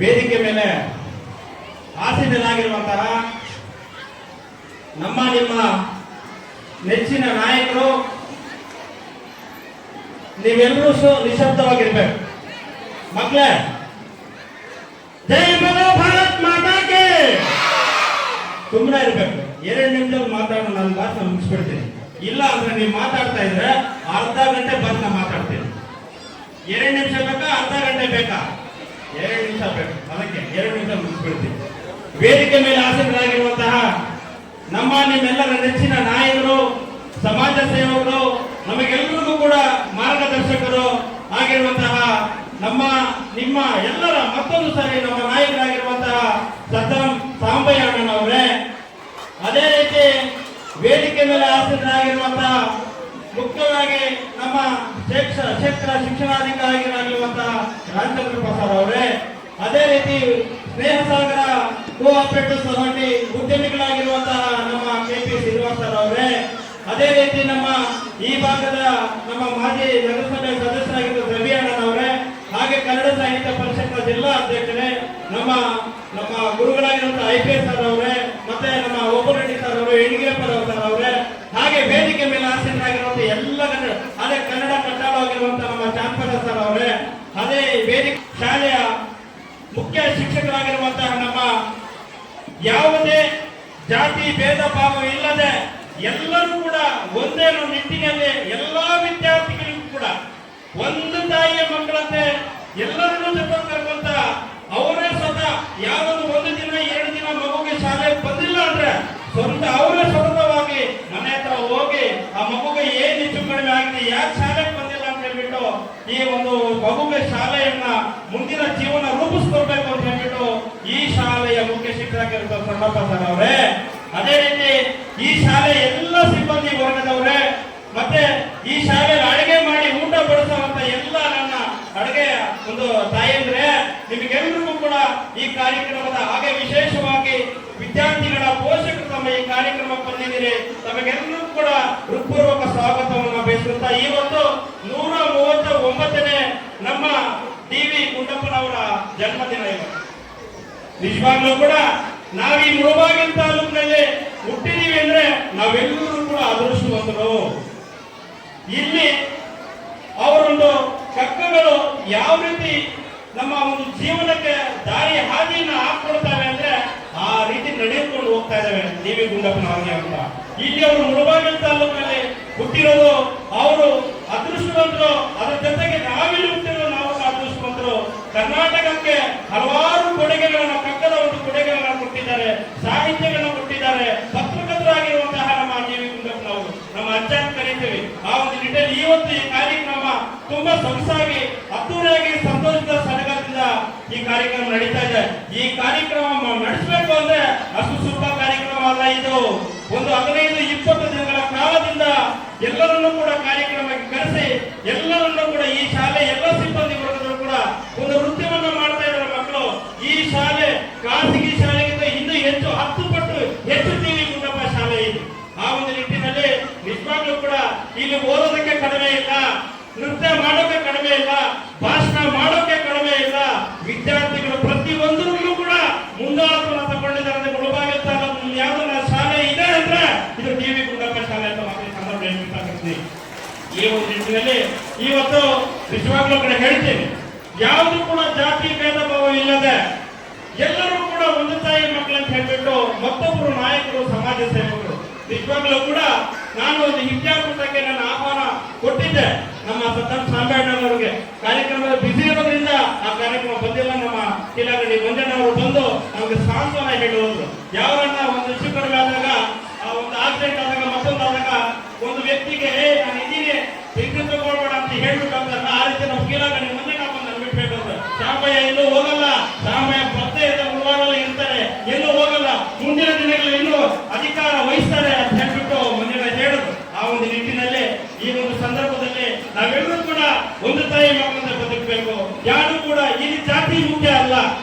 ವೇದಿಕೆ ಮೇಲೆ ಆಸೀನರಾಗಿರುವಂತಹ ನಮ್ಮ ನಿಮ್ಮ ನೆಚ್ಚಿನ ನಾಯಕರು, ನೀವೆಲ್ಲರೂ ನಿಶಬ್ದವಾಗಿರ್ಬೇಕು ಮಕ್ಕಳೇ. ಜೈ ಬೋಲೋ ಭಾರತ್ ಮಾತಾಗೆ. ಸುಮ್ಮನೆ ಇರ್ಬೇಕು. 2 ನಿಮಿಷದಲ್ಲಿ ಮಾತಾಡೋ ನನ್ನ ಭಾಷಣ ಮುಗಿಸ್ಬಿಡ್ತೀನಿ. ಇಲ್ಲ ಅಂದ್ರೆ ನೀವು ಮಾತಾಡ್ತಾ ಇದ್ರೆ ಅರ್ಧ ಗಂಟೆ ಬಂದು ನಾ ಮಾತಾಡ್ತೀನಿ. 2 ನಿಮಿಷ ಬೇಕಾ ಅರ್ಧ ಗಂಟೆ ಬೇಕಾ? 2 ನಿಮಿಷ ಬೇಕು. ಅದಕ್ಕೆ 2 ನಿಮಿಷ ಮುಗಿಸ್ಬಿಡ್ತೀನಿ. ವೇದಿಕೆ ಮೇಲೆ ಆಸೀನರಾಗಿರುವಂತಹ ನಮ್ಮ ನಿಮ್ಮೆಲ್ಲರ ನೆಚ್ಚಿನ ನಾಯಕರು, ಸಮಾಜ ಸೇವಕರು, ನಮಗೆಲ್ಲರಿಗೂ ಕೂಡ ಮಾರ್ಗದರ್ಶಕರು ಆಗಿರುವಂತಹ ನಮ್ಮ ನಿಮ್ಮ ಎಲ್ಲರ ಮತ್ತೊಂದು ಸಾರಿ ನಮ್ಮ ನಾಯಕರಾಗಿರುವಂತಹ ಸದ್ದಾಂ ಸಾಂಬಯ್ಯ ಅಣ್ಣನವರೇ, ಅದೇ ರೀತಿ ವೇದಿಕೆ ಮೇಲೆ ಆಸೀನರಾಗಿರುವಂತಹ ಮುಖ್ಯವಾಗಿ ನಮ್ಮ ಕ್ಷೇತ್ರ ಶಿಕ್ಷಣಾಧಿಕಾರಿಗಳಾಗಿರುವಂತಹ ರಾಮಚಂದ್ರ ಪ್ರಸಾದ್ ಅವರೇ, ಅದೇ ರೀತಿ ಸ್ನೇಹ ಸಾಗರ ಕೋಆಪರೇಟಿವ್ ಸೊಸೈಟಿ ಉದ್ಯಮಿಗಳಾಗಿರುವಂತಹ ನಮ್ಮ KP ಶ್ರೀನಿವಾಸ ಅವರೇ, ಅದೇ ರೀತಿ ನಮ್ಮ ಈ ಭಾಗದ ನಮ್ಮ ಮಾಜಿ ನಗರಸಭೆ ಸದಸ್ಯರಾಗಿದ್ದ ರವಿ ಅಣ್ಣನವರೇ, ಹಾಗೆ ಕನ್ನಡ ಸಾಹಿತ್ಯ ಪರಿಷತ್ನ ಜಿಲ್ಲಾ ಅಧ್ಯಕ್ಷರೇ, ನಮ್ಮ ಗುರುಗಳಾಗಿರುವಂತಹ IPS ಸರ್ ಅವರೇ, ಮತ್ತೆ ನಮ್ಮ ಓಪರೆಡ್ಡಿ ಸರ್ ಅವರು, ಯಡಿಯೂರಪ್ಪ ಸರ್ ಅವರೇ, ಹಾಗೆ ವೇದಿಕೆ ಮೇಲೆ ಆಸೀನರಾಗಿರುವಂತಹ ಎಲ್ಲ ಕನ್ನಡ ಕಟ್ಟಾಳವಾಗಿರುವಂತಹ ನಮ್ಮ ಚಾಂಪರ ಸರ್ ಅವರೇ, ಅದೇ ವೇದಿಕೆ ಶಾಲೆಯ ಮುಖ್ಯ ಶಿಕ್ಷಕರಾಗಿರುವಂತಹ ನಮ್ಮ ಯಾವುದೇ ಜಾತಿ ಭೇದ ಭಾವ ಇಲ್ಲದೆ ಎಲ್ಲರೂ ಕೂಡ ಒಂದೇ ನಿಟ್ಟಿನಲ್ಲಿ ಎಲ್ಲಾ ವಿದ್ಯಾರ್ಥಿಗಳಿಗೂ ಕೂಡ ಒಂದು ತಾಯಿಯ ಮಕ್ಕಳಂತೆ ಎಲ್ಲರನ್ನೂ ಜೊತೆಗಿರುವಂತ ಅವರೇ ಸ್ವತಃ ಯಾವೊಂದು 1 ದಿನ 2 ದಿನ ಮಗುಗೆ ಶಾಲೆ ಬಂದಿಲ್ಲ ಅಂದ್ರೆ ಅವರೇ ಸ್ವತಃವಾಗಿ ಮನೆ ಹತ್ರ ಹೋಗಿ ಆ ಮಗುಗೆ ಏನ್ ಹೆಚ್ಚು ಕಡಿಮೆ ಆಗಿದೆ, ಯಾಕೆ ಶಾಲೆಗೆ ಬಂದಿಲ್ಲ ಅಂತ ಹೇಳ್ಬಿಟ್ಟು ಈ ಒಂದು ಮಗುಗೆ ಶಾಲೆಯನ್ನ ಮುಂದಿನ ಜೀವನ ರೂಪಿಸ್ಕೊಡ್ಬೇಕು ಅಂತ ಹೇಳ್ಬಿಟ್ಟು ಈ ಶಾಲೆಯ ಮುಖ್ಯ ಶಿಕ್ಷಕರಾಗಿರುವ ಸಣ್ಣಪ್ಪ ಸರ್ ಅವರೇ, ಅದೇ ರೀತಿ ಈ ಶಾಲೆ ಎಲ್ಲ ಸಿಬ್ಬಂದಿ ವರ್ಗದವರೇ, ಮತ್ತೆ ಈ ಶಾಲೆಯಲ್ಲಿ ಅಡುಗೆ ಮಾಡಿ ಊಟ ಬಡಿಸುವಂತ ಎಲ್ಲ ನನ್ನ ಅಡುಗೆ ಒಂದು ತಾಯಂದ್ರೆ, ನಿಮಗೆಲ್ಲರಿಗೂ ಕೂಡ ಈ ಕಾರ್ಯಕ್ರಮದ ಹಾಗೆ ವಿಶೇಷವಾಗಿ ವಿದ್ಯಾರ್ಥಿಗಳ ಪೋಷಕರು ತಮ್ಮ ಈ ಕಾರ್ಯಕ್ರಮಕ್ಕೆ ಬಂದಿದ್ದೀರಿ, ತಮಗೆಲ್ಲರಿಗೂ ಕೂಡ ಹೃತ್ಪೂರ್ವಕ ಸ್ವಾಗತವನ್ನು ಬಯಸುತ್ತಾ ಇವತ್ತು 139ನೇ ನಮ್ಮ DV ಗುಂಡಪ್ಪನವರ ಜನ್ಮದಿನ. ಇವತ್ತು ನಿಜವಾಗ್ಲೂ ಕೂಡ ನಾವು ಈ ಮುಳಬಾಗಿಲು ತಾಲೂಕಿನಲ್ಲಿ ಹುಟ್ಟಿದೀವಿ ಅಂದ್ರೆ ನಾವೆಲ್ಲರೂ ಕೂಡ ಅದೃಷ್ಟವಂತರು. ಇಲ್ಲಿ ಅವರೊಂದು ಕಕ್ಕಗಳು ಯಾವ ರೀತಿ ನಮ್ಮ ಒಂದು ಜೀವನಕ್ಕೆ ದಾರಿ ಹಾದಿಯನ್ನು ಹಾಕೊಳ್ತಾವೆ ಅಂದ್ರೆ ಆ ರೀತಿ ನಡೆದುಕೊಂಡು ಹೋಗ್ತಾ ಇದ್ದಾವೆ DV ಗುಂಡಪ್ಪನವರಿಗೆ ಅಂತ. ಇಲ್ಲಿ ಅವರು ಮುಳಬಾಗಿಲು ತಾಲೂಕಿನಲ್ಲಿ ಹುಟ್ಟಿರೋದು ಅವರು ಅದೃಷ್ಟವಂತರು. ಅದರ ಜೊತೆಗೆ ನಾವಿಲ್ಲಿ ಹುಟ್ಟಿರೋದು ನಾವು ಅದೃಷ್ಟವಂತರು. ಕರ್ನಾಟಕಕ್ಕೆ ಹಲವಾರು ಕೊಡುಗೆಗಳನ್ನು ಕಕ್ಕದ ಒಂದು ಕೊಡುಗೆಗಳನ್ನು ಕೊಟ್ಟಿದ್ದಾರೆ, ಸಾಹಿತ್ಯಗಳನ್ನು ಕೊಟ್ಟಿದ್ದಾರೆ. ಪತ್ರಕರ್ತರಾಗಿರುವಂತಹ ನಮ್ಮ DV ಗುಂಡಪ್ಪನವರು ನಮ್ಮ ಅಜ್ಜ ಕರೀತೀವಿ. ಆ ಒಂದು ನಿಟ್ಟಿನಲ್ಲಿ ಇವತ್ತು ಈ ಕಾರ್ಯಕ್ರಮ ತುಂಬಾ ಸೊಗಸಾಗಿ ಅದ್ದೂರಿಯಾಗಿ ಸಂತೋಷದ ಸಡಗರದಿಂದ ಈ ಕಾರ್ಯಕ್ರಮ ನಡೀತಾ ಇದೆ. ಈ ಕಾರ್ಯಕ್ರಮ ನಡೆಸಬೇಕು ಅಂದ್ರೆ ಅಷ್ಟು ಸುಲಭ ಕಾರ್ಯಕ್ರಮ ಅಲ್ಲ. ಇದು ಒಂದು 15-20 ದಿನಗಳ ಕಾಲದಿಂದ ಎಲ್ಲರನ್ನೂ ಕೂಡ ಕಾರ್ಯಕ್ರಮಕ್ಕೆ ಕರೆಸಿ ಎಲ್ಲರನ್ನೂ ಕೂಡ ಈ ಶಾಲೆ ಎಲ್ಲ ಸಿಬ್ಬಂದಿ ವರ್ಗದವರು ಕೂಡ ಒಂದು ನೃತ್ಯವನ್ನು ಮಾಡ್ತಾ ಇದ್ದಾರೆ ಮಕ್ಕಳು. ಈ ಶಾಲೆ ಖಾಸಗಿ ಶಾಲೆಗಿಂತ ಇನ್ನೂ ಹೆಚ್ಚು 10 ಪಟ್ಟು ಹೆಚ್ಚು DV ಗುಂಡಪ್ಪ ಶಾಲೆ ಇದು. ಆ ಒಂದು ನಿಟ್ಟಿನಲ್ಲಿ ನಿಜವಾಗ್ಲೂ ಕೂಡ ಇಲ್ಲಿ ಓದೋದಕ್ಕೆ ಕಡಿಮೆ ಇಲ್ಲ, ನೃತ್ಯ ಮಾಡೋಕೆ ಕಡಿಮೆ ಇಲ್ಲ, ಭಾಷಣ ಮಾಡೋಕೆ ಕಡಿಮೆ ಇಲ್ಲ. ವಿದ್ಯಾರ್ಥಿಗಳು ಪ್ರತಿಯೊಂದರಲ್ಲೂ ಕೂಡ ಮುಂದಾಳತ್ವವನ್ನು ತಗೊಂಡಿದ್ದಾರೆ. ಮುಳಬಾಗಿಲು ತಾಲೂಕಿನಲ್ಲಿ ಯಾವ್ದನ್ನ ಶಾಲೆ ಇದೆ ಅಂದ್ರೆ ಇದು DV ಗುಂಡಪ್ಪ ಶಾಲೆ ಅಂತ ಮಕ್ಕಳಿಗೆ ಸಂದರ್ಭ ಹೇಳ್ಬೇಕಾಗ್ತದೆ. ಈ ಒಂದು ನಿಟ್ಟಿನಲ್ಲಿ ಇವತ್ತು ನಿಜವಾಗ್ಲೂ ಕಡೆ ಹೇಳ್ತೀನಿ, ಯಾವುದು ಕೂಡ ಜಾತಿ ಭೇದ ಭಾವ ಇಲ್ಲದೆ ಎಲ್ಲರೂ ಕೂಡ ಒಂದು ತಾಯಿ ಮಕ್ಕಳಂತ ಹೇಳ್ಬಿಟ್ಟು ಮತ್ತೊಬ್ಬರು ನಾಯಕರು, ಸಮಾಜ ಸೇವಕರು. ನಿಜವಾಗ್ಲೂ ಕೂಡ ನಾನು ಒಂದು ವಿದ್ಯಾಕೂಟಕ್ಕೆ ನನ್ನ ಆಹ್ವಾನ ಕೊಟ್ಟಿದ್ದೆ ನಮ್ಮ ಸದ್ದಾಂ ಸಾಂಬಯ್ಯನವರಿಗೆ. ಕಾರ್ಯಕ್ರಮದ ಬಿಸಿ ಇರೋದ್ರಿಂದ ಆ ಕಾರ್ಯಕ್ರಮ ಬಂದಿಲ್ಲ. ನಮ್ಮ ಕಿಲಾಗಡಿ ಮಂಜಣ್ಣವರು ಬಂದು ನಮಗೆ ಸಾಂತ್ವನ ಹೇಳುವುದು, ಯಾವನ್ನ ಒಂದು ಹೆಚ್ಚು ಕಡಿಮೆ ಆದಾಗ, ಆ ಒಂದು ಆಕ್ಸಿಡೆಂಟ್ ಆದಾಗ, ಮತ್ತೊಂದಾದಾಗ ಒಂದು ವ್ಯಕ್ತಿಗೆ ನಾನು ಇದೀನಿ ಟೆನ್ಷನ್ ತಗೊಳ್ಬೇಡ ಅಂತ ಹೇಳ್ಬಿಟ್ಟು ಆ ರೀತಿ ನಾವು ಕಿಲಾಗಡಿ ಮಂಜಣ್ಣ ಬಂದು ಬಿಟ್ಬೇಕಾದ್ರೆ ಸಾಂಬಯ್ಯ ಎಲ್ಲೂ ಹೋಗಲ್ಲ, ಸಾಂಬಯ್ಯ ಪತ್ತೆ ಉಳ್ವಾಡಲ್ಲ ಇರ್ತಾರೆ, ಎಲ್ಲೂ ಹೋಗಲ್ಲ, ಮುಂದಿನ ದಿನಗಳಲ್ಲಿ ಇನ್ನೂ ಅಧಿಕಾರ ವಹಿಸ್ತಾರೆ ಅಂತ ಹೇಳ್ಬಿಟ್ಟು ಮಂಜಣ್ಣ ಹೇಳಿದ್ರು. ಆ ಒಂದು ನಿಟ್ಟಿನಲ್ಲಿ ಈ ಒಂದು ಸಂದರ್ಭದಲ್ಲಿ ನಾವೆಲ್ಲರೂ ಕೂಡ ಒಂದು ತಾಯಿ ಮಕ್ಕಳಂತೆ ಬದುಕಬೇಕು. ಯಾರು ಕೂಡ ಇಲ್ಲಿ ಜಾತಿ ಮುಖ್ಯ ಅಲ್ಲ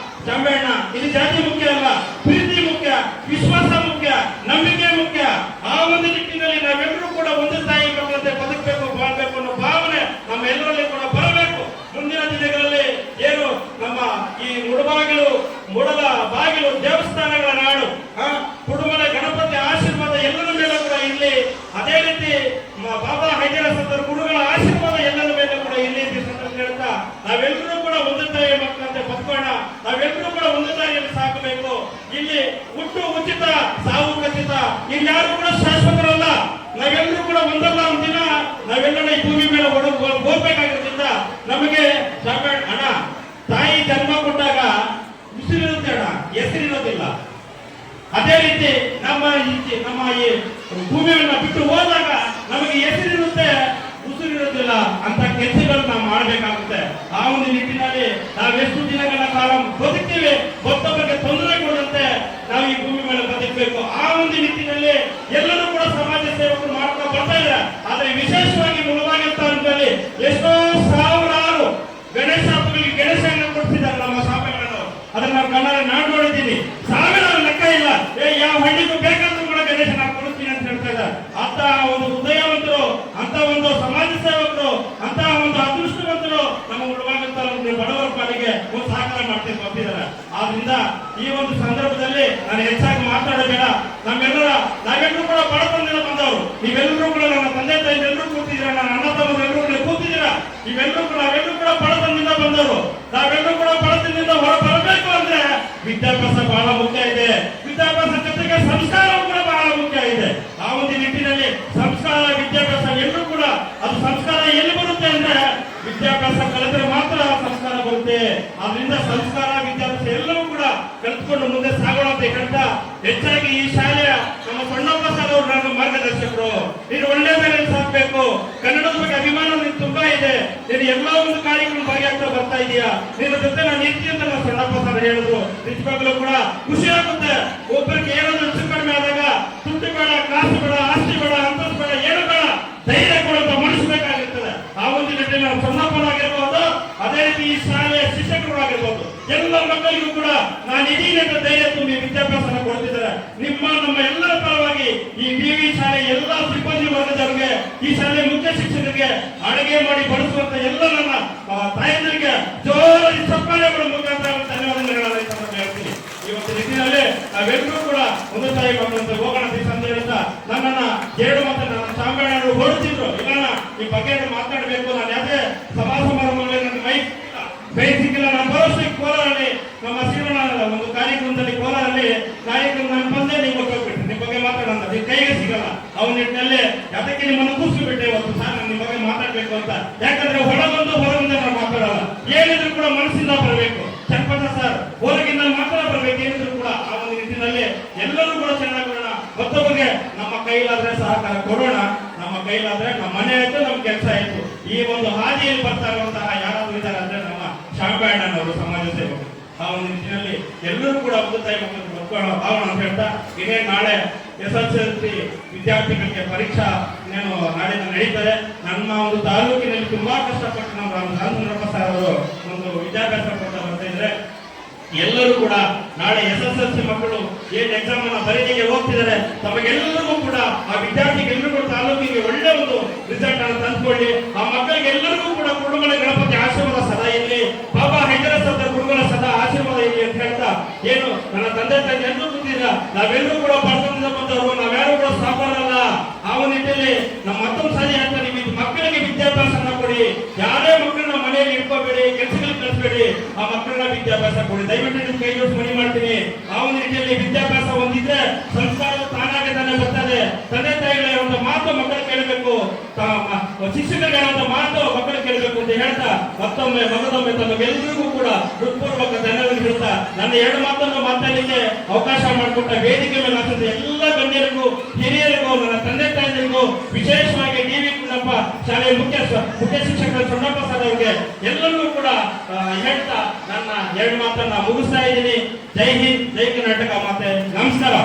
ಚಂಬಣ್ಣ, ಇಲ್ಲಿ ಜಾತಿ ಮುಖ್ಯ ಅಲ್ಲ, ಪ್ರೀತಿ ಮುಖ್ಯ, ವಿಶ್ವಾಸ ಮುಖ್ಯ, ನಂಬಿಕೆ ಮುಖ್ಯ. ಆ ಒಂದು ನಿಟ್ಟಿನಲ್ಲಿ ನಾವೆಲ್ಲರೂ ಕೂಡ ಒಂದು ತಾಯಿ ಮಕ್ಕಳಂತೆ ಬದುಕಬೇಕು, ಬಾಳ್ಬೇಕು ಅನ್ನೋ ಭಾವನೆ ನಮ್ಮೆಲ್ಲರಲ್ಲಿ ಕೂಡ ಬರಬೇಕು. ಮುಂದಿನ ದಿನಗಳಲ್ಲಿ ಏನು ನಮ್ಮ ಈ ಮುಳಬಾಗಿಲು ಸಾವು ಖಚಿತ. ಇನ್ಯಾರು ಕೂಡ ಶಾಶ್ವತರಲ್ಲ. ನಾವೆಲ್ಲರೂ ಕೂಡ ಒಂದಲ್ಲ ಒಂದಿನ ನಾವೆಲ್ಲ ಈ ಭೂಮಿ ಮೇಲೆ ಹೋಗ್ಬೇಕಾಗಿರೋದ್ರಿಂದ ನಮಗೆ ಅಣ್ಣ ತಾಯಿ ಜನ್ಮ ಕೊಟ್ಟಾಗ ಉಸಿರಿರುತ್ತೆ ಅಣ್ಣ, ಹೆಸರಿರೋದಿಲ್ಲ. ಅದೇ ರೀತಿ ನಮ್ಮ ಈ ಭೂಮಿಯನ್ನ ಬಿಟ್ಟು ಹೋದಾಗ ನಮಗೆ ಹೆಸರಿರುತ್ತೆ, ಉಸಿರಿರೋದಿಲ್ಲ. ಅಂತ ಕೆಲಸಗಳನ್ನ ನಾವು ಮಾಡಬೇಕಾಗುತ್ತೆ. ಆ ಒಂದು ನಿಟ್ಟಿನಲ್ಲಿ ನಾವೆಷ್ಟು ದಿನಗಳ ಕಾಲ ಬದುಕ್ತೀವಿ, ಮತ್ತೊಬ್ಬರಿಗೆ ತೊಂದರೆ ಕೊಡಂತೆ ನಾವು ಈ ಭೂಮಿ ಮೇಲೆ ಬದುಕಬೇಕು. ಆ ಒಂದು ನಿಟ್ಟಿನಲ್ಲಿ ಎಲ್ಲರೂ ಕೂಡ ಸಮಾಜ ಸೇವಕರು ಮಾಡ್ತಾ ಬರ್ತಾ ಇದ್ದಾರೆ. ಆದ್ರೆ ವಿಶೇಷವಾಗಿ ಮುಳುವಾಗಿರ್ತ ಅಂತೇಳಿ ಎಷ್ಟೋ ಸಾವಿರಾರು ಗಣೇಶ ಹಬ್ಬಗಳಿಗೆ ಗಣೇಶನ ಕೊಡ್ತಿದ್ದಾರೆ ನಮ್ಮ ಶಾಪೆಗಳನ್ನು. ಅದನ್ನ ನಾವು ಕಣ್ಣಾರೆ ನಾನು ನೋಡಿದ್ದೀನಿ. ಸಾವಿರಾರು ಲೆಕ್ಕ ಇಲ್ಲ. ಯಾವ ಹಳ್ಳಿಗೂ ಬೇಕಾದ್ರೂ ಕೂಡ ಗಣೇಶನ ಕೊಡ್ತೀನಿ ಅಂತ ಹೇಳ್ತಾ ಇದ್ದಾರೆ. ಅಂತ ಒಂದು ಹೃದಯವಂತರು, ಅಂತ ಒಂದು ಸಮಾಜ ಸೇವಕರು, ಅಂತ ಒಂದು ಅದೃಷ್ಟವಂತರು ನಮ್ಮ ಮುಳುವಾಗಿರ್ತ ಬಡವರ ಪಾಲಿಗೆ ಒಂದು ಸಹಕಾರ ಮಾಡ್ತೀನಿ ಬರ್ತಿದ್ದಾರೆ. ಆದ್ರಿಂದ ಈ ಒಂದು ಸಂದರ್ಭದಲ್ಲಿ ನಾನು ಹೆಚ್ಚಾಗಿ ಮಾತಾಡಬೇಡ. ನಾವೆಲ್ಲರೂ ಕೂಡ ಬಡತನದಿಂದ ಬಂದವರು. ನೀವೆಲ್ಲರೂ ಕೂಡ ನನ್ನ ತಂದೆ ತಾಯಿ ಎಲ್ಲರೂ ಕೂತಿದ್ದೀರಾ, ನನ್ನ ಅಣ್ಣ ತಮ್ಮರು ಎಲ್ಲರೂ ಕೂಡ ಕೂತಿದ್ದೀರಾ. ನಾವೆಲ್ಲರೂ ಕೂಡ ಬಡತನದಿಂದ ಬಂದವರು. ನಾವೆಲ್ಲರೂ ಕೂಡ ಬಡತನದಿಂದ ಹೊರ ಬರಬೇಕು ಅಂದ್ರೆ ವಿದ್ಯಾಭ್ಯಾಸ ಬಹಳ ಮುಖ್ಯ ಇದೆ. ವಿದ್ಯಾಭ್ಯಾಸ ಜೊತೆಗೆ ಸಂಸ್ಕಾರವೂ ಕೂಡ ಬಹಳ ಮುಖ್ಯ ಇದೆ. ಆ ಒಂದು ನಿಟ್ಟಿನಲ್ಲಿ ಸಂಸ್ಕಾರ ವಿದ್ಯಾಭ್ಯಾಸ ಎಲ್ಲರೂ ಕೂಡ ಅದು ಸಂಸ್ಕಾರ ಎಲ್ಲಿ ಬರುತ್ತೆ ಅಂದ್ರೆ ವಿದ್ಯಾಭ್ಯಾಸ ಕಲಿತರೆ ಮಾತ್ರ ಸಂಸ್ಕಾರ ಬರುತ್ತೆ. ಆದ್ರಿಂದ ಸಂಸ್ಕಾರ ವಿದ್ಯಾಭ್ಯಾಸ ಎಲ್ಲವೂ ಕೂಡ ಕಲಿತ್ಕೊಂಡು ಮುಂದೆ ಸಾಗೋಣ ಅಂತ ಹೇಳ್ತಾ ಹೆಚ್ಚಾಗಿ ಈ ಶಾಲೆಯ ನಮ್ಮ ಸಣ್ಣಪ್ಪ ಸರ್ ಅವರು ನನ್ನ ಮಾರ್ಗದರ್ಶಕರು. ನೀನು ಒಳ್ಳೆಯದಾಗಿ ಸಾಕ್ಬೇಕು. ಕನ್ನಡದ ಬಗ್ಗೆ ಅಭಿಮಾನ ನಿನ್ ತುಂಬಾ ಇದೆ. ನೀನು ಎಲ್ಲಾ ಒಂದು ಕಾರ್ಯಕ್ರಮ ಭಾಗಿಯಾಗ್ತಾ ಬರ್ತಾ ಇದೀಯಾ. ನಿನ್ನ ಜೊತೆ ನಾನು ಇರ್ತೀನಿ ಅಂತ ನಮ್ಮ ಸಣ್ಣಪ್ಪ ಸರ್ ಹೇಳಿದ್ರು. ನಿಜವಾಗ್ಲೂ ಕೂಡ ಖುಷಿ ಆಗುತ್ತೆ. ಒಬ್ಬರಿಗೆ ಏನಾದ್ರು ಹೆಚ್ಚು ಕಡಿಮೆ ಆದಾಗ ದುಡ್ಡು ಬೇಡ, ಕಾಸು ಬೇಡ, ಆಸ್ತಿ ಬೇಡ, ಅಂತಸ್ತು ಬೇಡ, ಏನು ಬೇಡ, ಧೈರ್ಯ ಕೊಡುವಂತ ಮನಸ್ಸು ಬೇಕಾಗಿರ್ತದೆ. ಆ ಒಂದು ನಿಟ್ಟಿನಲ್ಲಿ ನಾವು ಸಣ್ಣಪ್ಪನಾಗಿರ್ಬೋದು, ಅದೇ ರೀತಿ ಈ ಶಾಲೆಯ ಶಿಕ್ಷಕರು ಆಗಿರ್ಬೋದು, ಎಲ್ಲ ಮಕ್ಕಳಿಗೂ ಕೂಡ ನಾನು ಇದೀನಿ ಅಂತ ಧೈರ್ಯ ತುಂಬಿ ವಿದ್ಯಾಭ್ಯಾಸನ ಕೊಡ್ತಿದ್ದಾರೆ. ನಮ್ಮ ಎಲ್ಲರ ಪರವಾಗಿ ಈ ಡಿವಿ ಶಾಲೆ ಎಲ್ಲ ಸಿಬ್ಬಂದಿ ವರ್ಗದವರಿಗೆ, ಈ ಶಾಲೆ ಮುಖ್ಯ ಶಿಕ್ಷಕರಿಗೆ, ಅಡುಗೆ ಮಾಡಿ ಬಡಿಸುವಂತ ಎಲ್ಲ ನನ್ನ ತಾಯಂದರಿಗೆ ಜೋರಾಗಿ ಚಪ್ಪಾಳೆಗಳ ಮುಖಾಂತರ ಧನ್ಯವಾದಗಳನ್ನು ಹೇಳ್ತೀನಿ. ಇವತ್ತು ನಿಟ್ಟಿನಲ್ಲಿ ನಾವೆಲ್ಲರೂ ಕೂಡ ಒಂದು ತಾಯಿ ಮಕ್ಕಳಂತ ಹೋಗೋಣ ಅಂತ ಹೇಳ್ತಾ ನನ್ನನ್ನ ಎರಡು ಮಾತ್ರ ನನ್ನ ಚಾಂಬಣ್ಣರು ಹೊರಡ್ತಿದ್ರು. ಇಲ್ಲ ಈ ಬಗ್ಗೆ ಮಾತಾಡಬೇಕು, ನಾನು ಯಾವುದೇ ಸಭಾ ಸಮಾರಂಭಗಳಲ್ಲಿ ನನ್ನ ಕೈ ಸಿಕ್ಕಿಲ್ಲ. ನಾನು ಬರೋಷ್ಟು ಕೋಲಾರಲ್ಲಿ ನಮ್ಮ ಶ್ರೀಮಣ ಒಂದು ಕಾರ್ಯಕ್ರಮದಲ್ಲಿ ಕೋಲಾರಲ್ಲಿ ಕಾರ್ಯಕ್ರಮ ನಾನು ಬಂದೆ, ನೀವು ಹೋಗ್ಬಿಟ್ಟೆ ನಿಮ್ಮ ಬಗ್ಗೆ ಮಾತಾಡೋಣ, ನೀವು ಕೈಗೆ ಸಿಗಲ್ಲ. ಅವನ ನಿಟ್ಟಿನಲ್ಲಿ ಅದಕ್ಕೆ ನಿಮ್ಮನ್ನು ಕೂರಿಸ್ಬಿಟ್ಟೆ ಇವತ್ತು ಸರ್ ನಾನು ನಿಮ್ಮ ಬಗ್ಗೆ ಮಾತಾಡ್ಬೇಕು ಅಂತ. ಯಾಕಂದ್ರೆ ಹೊರಗೊಂದು ನಾವು ಮಾತಾಡಲ್ಲ. ಏನಿದ್ರು ಕೂಡ ಮನಸ್ಸಿಂದ ಬರಬೇಕು. ಚನ್ನಪಟ್ಟ ಸರ್ ಹೊರಗಿಂದ ಮಾತ್ರ ಬರಬೇಕು. ಏನಿದ್ರು ಕೂಡ ಆ ಒಂದು ನಿಟ್ಟಿನಲ್ಲಿ ಎಲ್ಲರೂ ಕೂಡ ಚೆನ್ನಾಗಿ ಬರೋಣ. ಮತ್ತೊಬ್ಬರಿಗೆ ನಮ್ಮ ಕೈಲಾದ್ರೆ ಸಹಕಾರ ಕೊಡೋಣ. ನಮ್ಮ ಕೈಲಾದ್ರೆ ನಮ್ಮ ಮನೆ ಆಯ್ತು, ನಮ್ಮ ಕೆಲಸ ಆಯ್ತು. ಈ ಒಂದು ಹಾದಿಯಲ್ಲಿ ಬರ್ತಾ ಇರುವಂತಹ ಯಾರಾದ್ರೂ ಇದ್ದಾರೆ ಅಂದ್ರೆ ನಮ್ಮ ಶಾಂಬಣ್ಣನವರು ಸಮಾಜ ಸೇವಕರು. ಆ ಒಂದು ನಿಟ್ಟಿನಲ್ಲಿ ಎಲ್ಲರೂ ಕೂಡ ಒಂದು ತಾಯಿ ಮಕ್ಕಳು ಬರ್ಕೊಳ್ಳೋ ಭಾವನ ಅಂತ ಹೇಳ್ತಾ ಇದೇ ನಾಳೆ SSLC ವಿದ್ಯಾರ್ಥಿಗಳಿಗೆ ಪರೀಕ್ಷಾ ನಾಳೆ ನಡೀತಾರೆ. ನಮ್ಮ ಒಂದು ತಾಲೂಕಿನಲ್ಲಿ ತುಂಬಾ ಕಷ್ಟಪಟ್ಟು ನಮ್ಮ ರಾಮಚಂದ್ರಪ್ಪ ಸರ್ ಅವರು ಒಂದು ವಿದ್ಯಾಭ್ಯಾಸ ಕೊಡ್ತಾ ಬರ್ತಾ ಇದ್ರೆ ಎಲ್ಲರೂ ಕೂಡ ನಾಳೆ SSLC ಮಕ್ಕಳು ಏನ್ ಎಕ್ಸಾಮ್ ಅನ್ನ ಬರೀಲಿಕ್ಕೆ ಹೋಗ್ತಿದ್ದಾರೆ, ತಮಗೆಲ್ಲರಿಗೂ ಕೂಡ ಆ ವಿದ್ಯಾರ್ಥಿಗೆಲ್ಲರಿಗೂ ತಾಲೂಕಿಗೆ ಒಳ್ಳೆ ಒಂದು ರಿಸಲ್ಟ್ ಅನ್ನು ತಂದುಕೊಳ್ಳಿ. ಆ ಮಕ್ಕಳಿಗೆ ಎಲ್ಲರಿಗೂ ಕೂಡ ಕುರುಮಲ ಗಣಪತಿ ಆಶೀರ್ವಾದ ಸದಾ ಇರಲಿ. ಬಾಬಾ ಹೈದರಾಬಾದ್ ಕುರುಮಲ ಸದಾ ಆಶೀರ್ವಾದ ಇರಲಿ ಅಂತ ಹೇಳ್ತಾ ಏನು ನನ್ನ ತಂದೆ ತಾಯಿ ಎಲ್ಲರೂ ಗೊತ್ತಿಲ್ಲ, ನಾವೆಲ್ಲರೂ ಕೂಡ ಬಡತನದಿಂದ ಬಂದವರು, ನಾವ್ಯಾರು ಕೂಡ ಸಾಪಾರಲ್ಲ. ಆ ಒಂದು ನಿಟ್ಟಿನಲ್ಲಿ ನಮ್ಮ ಮತ್ತೊಂದು ಸಾರಿ ಹೇಳ್ತಾ ನಿಮಗೆ ಮಕ್ಕಳಿಗೆ ವಿದ್ಯಾಭ್ಯಾಸನ ಕೊಡಿ. ಯಾರೇ ಮಕ್ಕಳನ್ನ ಮನೆಯಲ್ಲಿ ಇಟ್ಕೋಬೇಡಿ, ಕೆಲಸಗಳಿಗೆ ಕಳಿಸ್ಬೇಡಿ. ಆ ಮಕ್ಕಳನ್ನ ವಿದ್ಯಾಭ್ಯಾಸ ಕೊಡಿ. ದಯವಿಟ್ಟು ನಿಮ್ ಕೈ ಜೋಡಿಸಿ ಮನೆ ಮಾಡ್ತೀನಿ. ಆ ಒಂದು ನಿಟ್ಟಿನಲ್ಲಿ ವಿದ್ಯಾಭ್ಯಾಸ ಒಂದಿದ್ರೆ ಸಂಸ್ಕಾರ ತಾನಾಗೆ ತಾನೇ ಬರ್ತದೆ. ತಂದೆ ತಾಯಿಗಳ ಒಂದು ಮಾತು ಮಕ್ಕಳು ಕೇಳಬೇಕು, ಶಿಕ್ಷಕರಿಗೆ ಒಂದು ಮಾತು ಮಕ್ಕಳು ಕೇಳಬೇಕು ಅಂತ ಹೇಳ್ತಾ ಮತ್ತೊಮ್ಮೆ ತಮಗೆಲ್ಲರಿಗೂ ಕೂಡ ಹೃತ್ಪೂರ್ವಕ ಧನ್ಯವಾದ ಹೇಳ್ತಾ ನನ್ನ ಎರಡು ಮಾತನ್ನು ಮಾತಾಡಲಿಕ್ಕೆ ಅವಕಾಶ ಮಾಡಿಕೊಟ್ಟ ವೇದಿಕೆ ಮೇಲೆ ಹಾಕಿದ ಎಲ್ಲ ಗಣ್ಯರಿಗೂ ಹಿರಿಯರಿಗೂ ನನ್ನ ತಂದೆ ತಾಯಿಗಳಿಗೂ ವಿಶೇಷವಾಗಿ ಡಿವಿ ಕುಂಡಪ್ಪ ಶಾಲೆಯ ಮುಖ್ಯ ಶಿಕ್ಷಕರ ಚನ್ನಪ್ಪ ಸರ್ ಅವರಿಗೆ ಎಲ್ಲರಿಗೂ ಕೂಡ ಹೇಳ್ತಾ ನನ್ನ ಎರಡು ಮಾತನ್ನ ಮುಗಿಸ್ತಾ ಇದ್ದೀನಿ. ಜೈ ಹಿಂದ್, ಜೈ ಕರ್ನಾಟಕ. ಮತ್ತೆ ನಮಸ್ಕಾರ.